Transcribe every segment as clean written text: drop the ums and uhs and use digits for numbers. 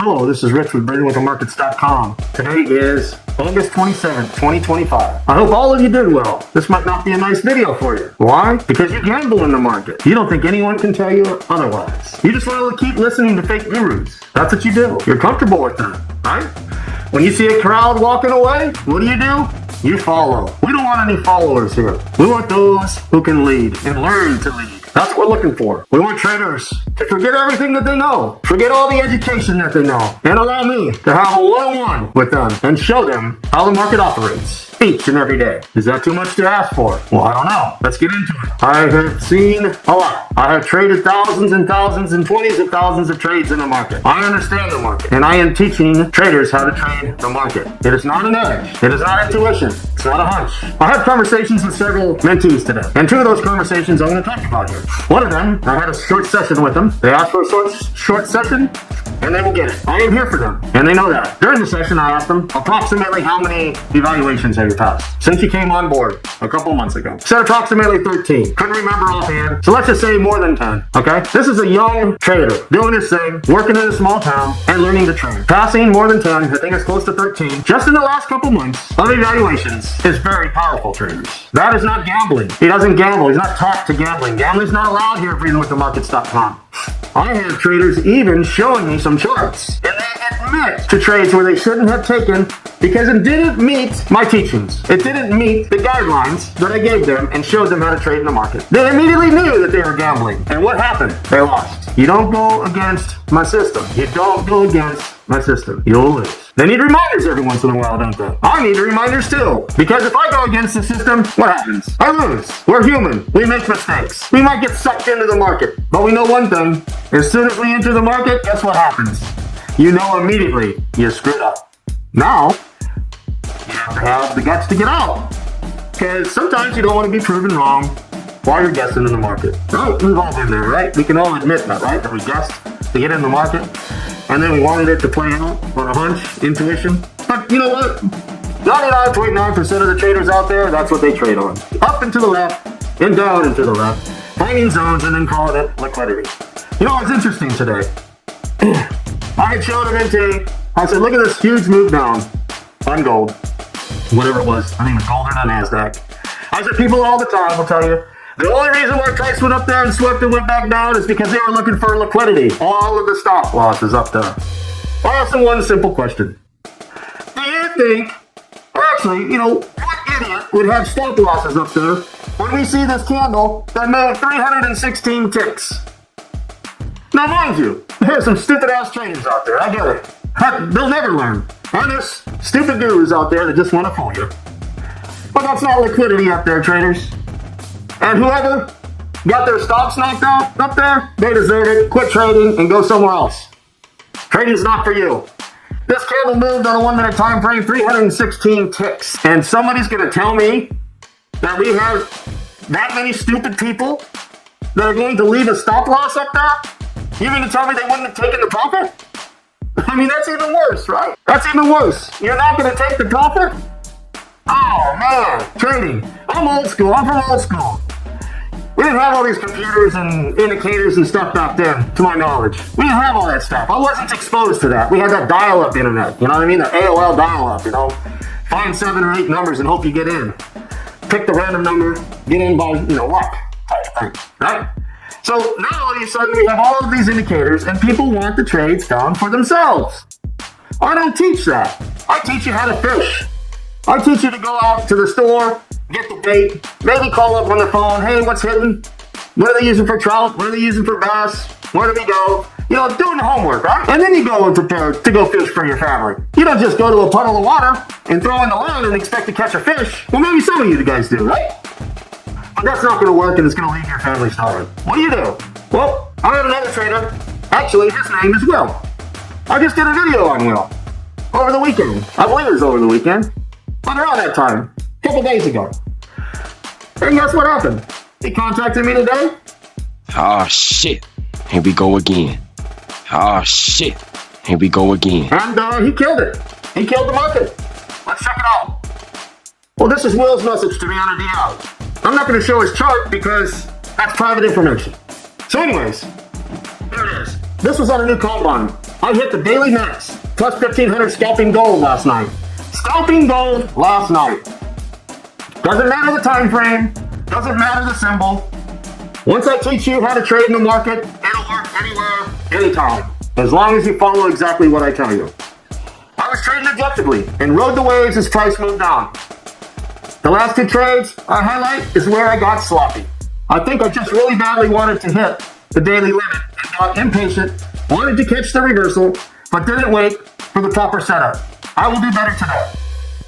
Hello, this is Rich with Breathingwiththemarkets.com. Today is August 27th, 2025. I hope all of you did well. This might not be a nice video for you. Why? Because you gamble in the market. You don't think anyone can tell you otherwise. You just want to keep listening to fake gurus. That's what you do. You're comfortable with them, right? When you see a crowd walking away, what do? You follow. We don't want any followers here. We want those who can lead and learn to lead. That's what we're looking for. We want traders to forget everything that they know. Forget all the education that they know. And allow me to have a one-on-one with them and show them how the market operates each and every day. Is that too much to ask for? Well, I don't know. Let's get into it. I have seen a lot. I have traded thousands and thousands and 20s of thousands of trades in the market. I understand the market. And I am teaching traders how to trade the market. It is not an edge. It is not intuition. It's not a hunch. I had conversations with several mentees today. And two of those conversations I'm going to talk about here. One of them, I had a short session with them. They asked for a short session, and they will get it. I am here for them, and they know that. During the session, I asked them approximately how many evaluations have you passed since you came on board a couple months ago. Said approximately 13. Couldn't remember offhand, so let's just say more than 10, okay? This is a young trader doing his thing, working in a small town, and learning to trade. Passing more than 10, I think it's close to 13, just in the last couple months of evaluations is very powerful, traders. That is not gambling. He doesn't gamble. He's not taught to gambling. Gambling's not allowed here at breathingwiththemarkets.com. I have traders even showing me some charts, and they admit to trades where they shouldn't have taken because it didn't meet my teachings. It didn't meet the guidelines that I gave them and showed them how to trade in the market. They immediately knew that they were gambling. And what happened? They lost. You don't go against my system. You don't go against my system. You'll lose. They need reminders every once in a while, don't they? I need reminders too. Because if I go against the system, what happens? I lose. We're human. We make mistakes. We might get sucked into the market. But we know one thing. As soon as we enter the market, guess what happens? You know immediately you screwed up. Now, you have to have the guts to get out. Because sometimes you don't want to be proven wrong while you're guessing in the market. Right? We've all been there, right? We can all admit that, right? That we guessed to get in the market. And then we wanted it to play out on a hunch, intuition. But you know what? 99.9% of the traders out there, that's what they trade on. Up and to the left, and down and to the left. Finding zones and then calling it liquidity. You know what's interesting today? I had showed him into, I said, look at this huge move down on gold. Whatever it was. I think it was gold or the NASDAQ. I said, people all the time will tell you, the only reason why price went up there and swept and went back down is because they were looking for liquidity. All of the stop losses up there. I asked them one simple question. Do you think, or actually, what idiot would have stop losses up there when we see this candle that made 316 ticks? Now, mind you, there's some stupid-ass traders out there. I get it. Heck, they'll never learn. And there's stupid gurus out there that just want to fool you. But that's not liquidity up there, traders. And whoever got their stops knocked out up there, they deserve it. Quit trading and go somewhere else. Trading's not for you. This candle moved on a 1 minute time frame, 316 ticks. And somebody's going to tell me that we have that many stupid people that are going to leave a stop loss up there? You mean to tell me they wouldn't have taken the profit? I mean, that's even worse, right? That's even worse. You're not going to take the profit? Oh, man. Trading. I'm old school. I'm from old school. We didn't have all these computers and indicators and stuff back then, to my knowledge. We didn't have all that stuff. I wasn't exposed to that. We had that dial-up internet, you know what I mean? The AOL dial-up, Find 7 or 8 numbers and hope you get in. Pick the random number, get in by, luck type thing, right? So now all of a sudden we have all of these indicators and people want the trades done for themselves. I don't teach that. I teach you how to fish. I teach you to go out to the store, get the bait, maybe call up on the phone, hey, what's hidden? What are they using for trout? What are they using for bass? Where do we go? Doing the homework, right? And then you go and prepare to go fish for your family. You don't just go to a puddle of water and throw in the line and expect to catch a fish. Well, maybe some of you guys do, right? But that's not going to work and it's going to leave your family starving. What do? Well, I have another trader. Actually, his name is Will. I just did a video on Will over the weekend. I believe it was over the weekend. But around that time, a couple days ago. And guess what happened? He contacted me today. Oh, shit. Here we go again. Oh, shit. Here we go again. And he killed it. He killed the market. Let's check it out. Well, this is Will's message to me on a DM. I'm not going to show his chart because that's private information. So anyways, here it is. This was on a new combine. I hit the daily max, plus 1,500 scalping gold last night. Scalping gold last night. Doesn't matter the time frame, doesn't matter the symbol. Once I teach you how to trade in the market, it'll work anywhere, anytime, as long as you follow exactly what I tell you. I was trading objectively and rode the waves as price moved down. The last two trades I highlight is where I got sloppy. I think I just really badly wanted to hit the daily limit and got impatient, wanted to catch the reversal, but didn't wait for the proper setup. I will do better today.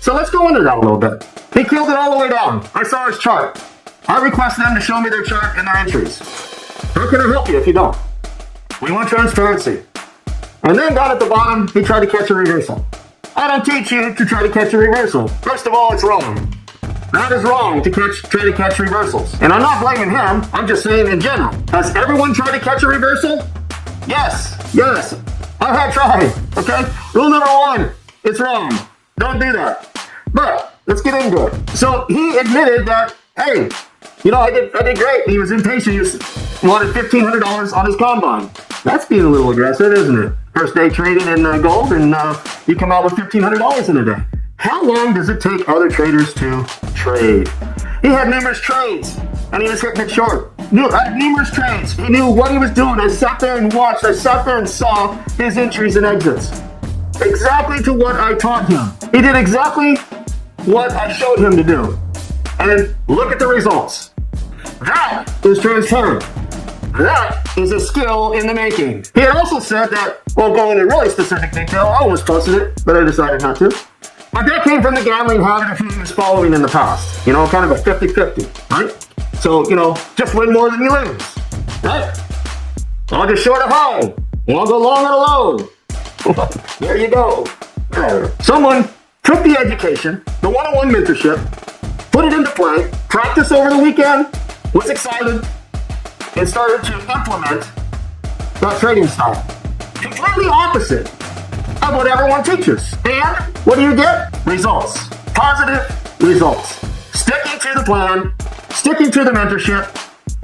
So let's go into that a little bit. He killed it all the way down. I saw his chart. I request them to show me their chart and their entries. How can I help you if you don't? We want transparency. And then down at the bottom, he tried to catch a reversal. I don't teach you to try to catch a reversal. First of all, it's wrong. That is wrong to try to catch reversals. And I'm not blaming him. I'm just saying in general. Has everyone tried to catch a reversal? Yes. I have tried. Okay? Rule number one, it's wrong. Don't do that. But let's get into it. So he admitted that, hey, I did great. He was impatient. He wanted $1,500 on his combine. That's being a little aggressive, isn't it? First day trading in gold, and you come out with $1,500 in a day. How long does it take other traders to trade? He had numerous trades, and he was hitting it short. Numerous trades. He knew what he was doing. I sat there and watched. I sat there and saw his entries and exits. Exactly to what I taught him. He did exactly what I showed him to do. And look at the results. That is transparent. That is a skill in the making. He had also said that, well, going into really specific detail, I almost posted it, but I decided not to. But that came from the gambling habit of he was following in the past. Kind of a 50-50, right? So, just win more than you lose, right? I'll just short a high, and I'll go long at a low. There you go. Someone took the education, the one-on-one mentorship, put it into play, practiced over the weekend, was excited, and started to implement that trading style. Completely opposite of what everyone teaches. And what do you get? Results. Positive results. Sticking to the plan, sticking to the mentorship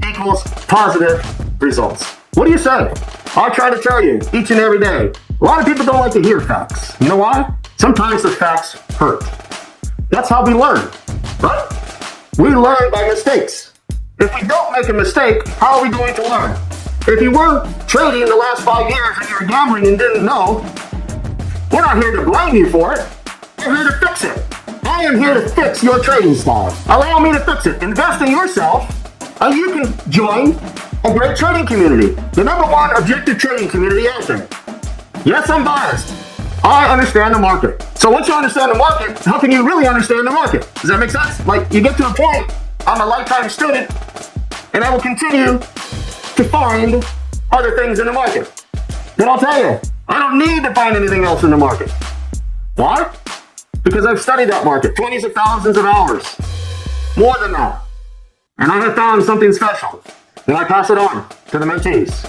equals positive results. What do you say? I try to tell you each and every day. A lot of people don't like to hear facts. You know why? Sometimes the facts hurt. That's how we learn, right? We learn by mistakes. If we don't make a mistake, how are we going to learn? If you were trading in the last 5 years and you were gambling and didn't know, we're not here to blame you for it. We're here to fix it. I am here to fix your trading style. Allow me to fix it. Invest in yourself, and you can join a great trading community. The #1 objective trading community out there. Yes, I'm biased. I understand the market. So once you understand the market, how can you really understand the market? Does that make sense? Like, you get to a point, I'm a lifetime student, and I will continue to find other things in the market. Then I'll tell you, I don't need to find anything else in the market. Why? Because I've studied that market 20s of thousands of hours. More than that. And I have found something special. And I pass it on to the mentees.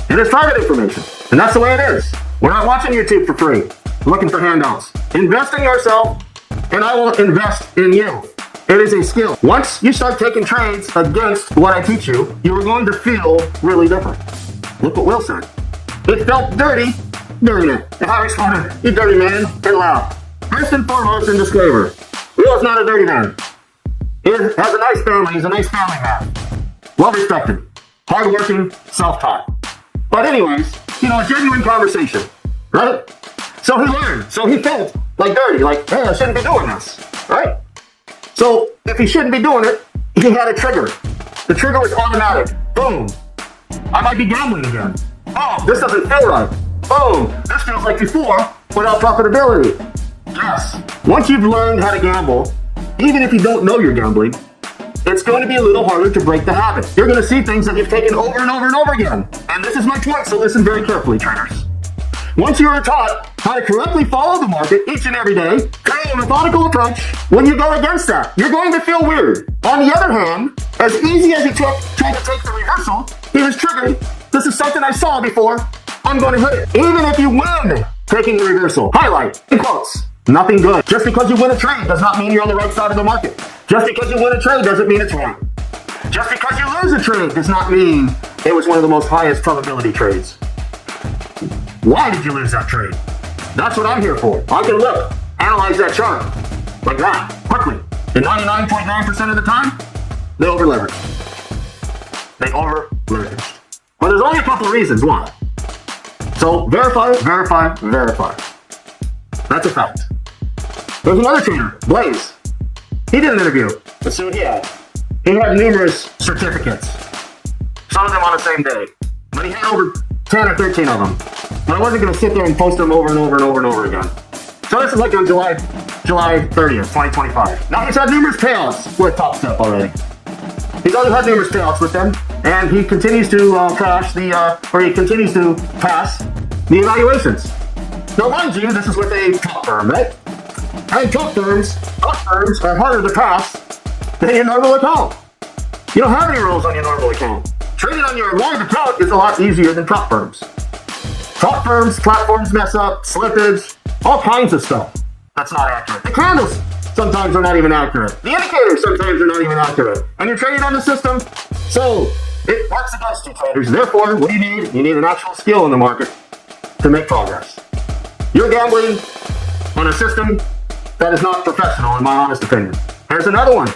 And it's private information. And that's the way it is. We're not watching YouTube for free, looking for handouts. Invest in yourself, and I will invest in you. It is a skill. Once you start taking trades against what I teach you, you are going to feel really different. Look what Will said. It felt dirty during it. And I responded, you dirty man, and laughed. First and foremost, in disclaimer, Will's not a dirty man. He has a nice family. He's a nice family man. Well respected. Hardworking, self-taught. But anyways, a genuine conversation, right? So he learned. So he felt like dirty, like, hey, I shouldn't be doing this, right? So if he shouldn't be doing it, he had a trigger. The trigger was automatic. Boom. I might be gambling again. Oh, this doesn't feel right. Boom. This feels like before without profitability. Yes. Once you've learned how to gamble, even if you don't know you're gambling, it's going to be a little harder to break the habit. You're going to see things that you've taken over and over and over again. And this is my point, so listen very carefully, traders. Once you are taught how to correctly follow the market each and every day, create a methodical approach, when you go against that, you're going to feel weird. On the other hand, as easy as he tried to take the reversal, he was triggered. This is something I saw before. I'm going to hit it. Even if you win taking the reversal. Highlight, in quotes, nothing good. Just because you win a trade does not mean you're on the right side of the market. Just because you win a trade doesn't mean it's right. Just because you lose a trade does not mean it was one of the most highest probability trades. Why did you lose that trade? That's what I'm here for. I can look, analyze that chart like that, quickly. And 99.9% of the time, they over-leverage. They over-leverage. But there's only a couple of reasons why. So verify, verify, verify. That's a fact. There's another trader, Blaze. He did an interview. Let's see what he had. He had numerous certificates. Some of them on the same day. But he had over 10 or 13 of them. And I wasn't going to sit there and post them over and over and over and over again. So this is like on July 30th, 2025. Now he's had numerous payouts with Top Step already. He's already had numerous payouts with them, and he continues to pass the evaluations. Now mind you, this is with a top firm, right? And top firms are harder to pass than your normal account. You don't have any rules on your normal account. Trading on your live account is a lot easier than top firms. Top firms, platforms mess up, slippage, all kinds of stuff. That's not accurate. The candles sometimes are not even accurate. The indicators sometimes are not even accurate. And you're trading on the system, so it works against you traders. Therefore, what do you need? You need an actual skill in the market to make progress. You're gambling on a system that is not professional, in my honest opinion. Here's another one.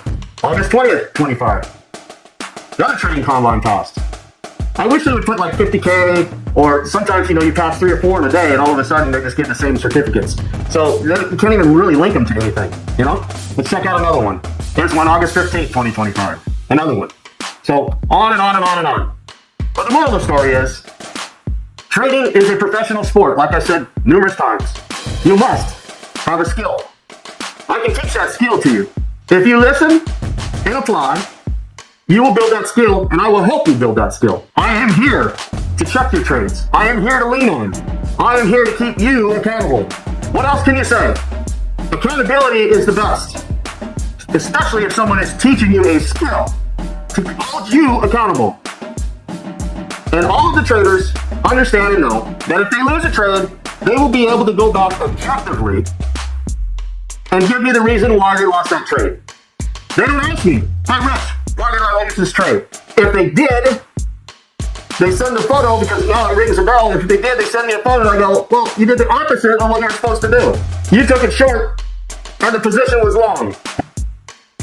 August 20th, 25. Another trading combine cost. I wish they would put like 50K, or sometimes, you pass 3 or 4 in a day, and all of a sudden they just get the same certificates. So you can't even really link them to anything, Let's check out another one. Here's one, August 15th, 2025. Another one. So on and on and on and on. But the moral of the story is, trading is a professional sport, like I said numerous times. You must have a skill. I can teach that skill to you. If you listen and apply, you will build that skill, and I will help you build that skill. I am here to check your trades. I am here to lean on. I am here to keep you accountable. What else can you say? Accountability is the best, especially if someone is teaching you a skill to hold you accountable. And all of the traders understand and know that if they lose a trade, they will be able to go back objectively and give me the reason why they lost that trade. They don't ask me, hey Rich, why did I lose this trade? If they did, they send a photo because now it rings a bell. If they did, they send me a photo and I go, well, you did the opposite of what you're supposed to do. You took it short and the position was long.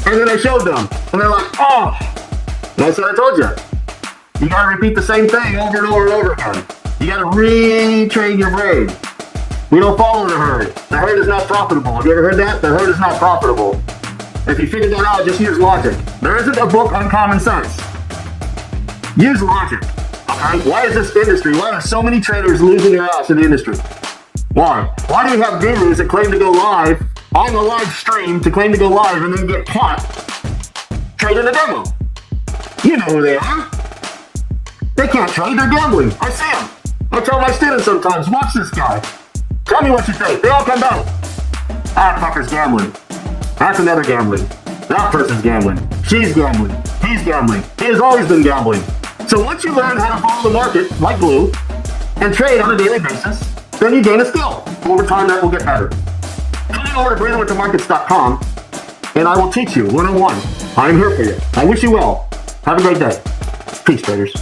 And then I showed them and they're like, oh, that's what I told you. You gotta repeat the same thing over and over and over again. You gotta retrain your brain. We don't follow the herd. The herd is not profitable. Have you ever heard that? The herd is not profitable. If you figure that out, just use logic. There isn't a book on common sense. Use logic. Okay? Why is this industry? Why are so many traders losing their ass in the industry? Why? Why do we have gurus that claim to go live on the live stream to claim to go live and then get caught trading a demo? You know who they are. They can't trade, they're gambling. I see them. I tell my students sometimes, watch this guy. Tell me what you think. They all come out. That fucker's gambling. That's another gambling. That person's gambling. She's gambling. He's gambling. He has always been gambling. So once you learn how to follow the market like glue and trade on a daily basis, then you gain a skill. Over time, that will get better. Come over to Breathingwiththemarkets.com and I will teach you one-on-one. I'm here for you. I wish you well. Have a great day. Peace, traders.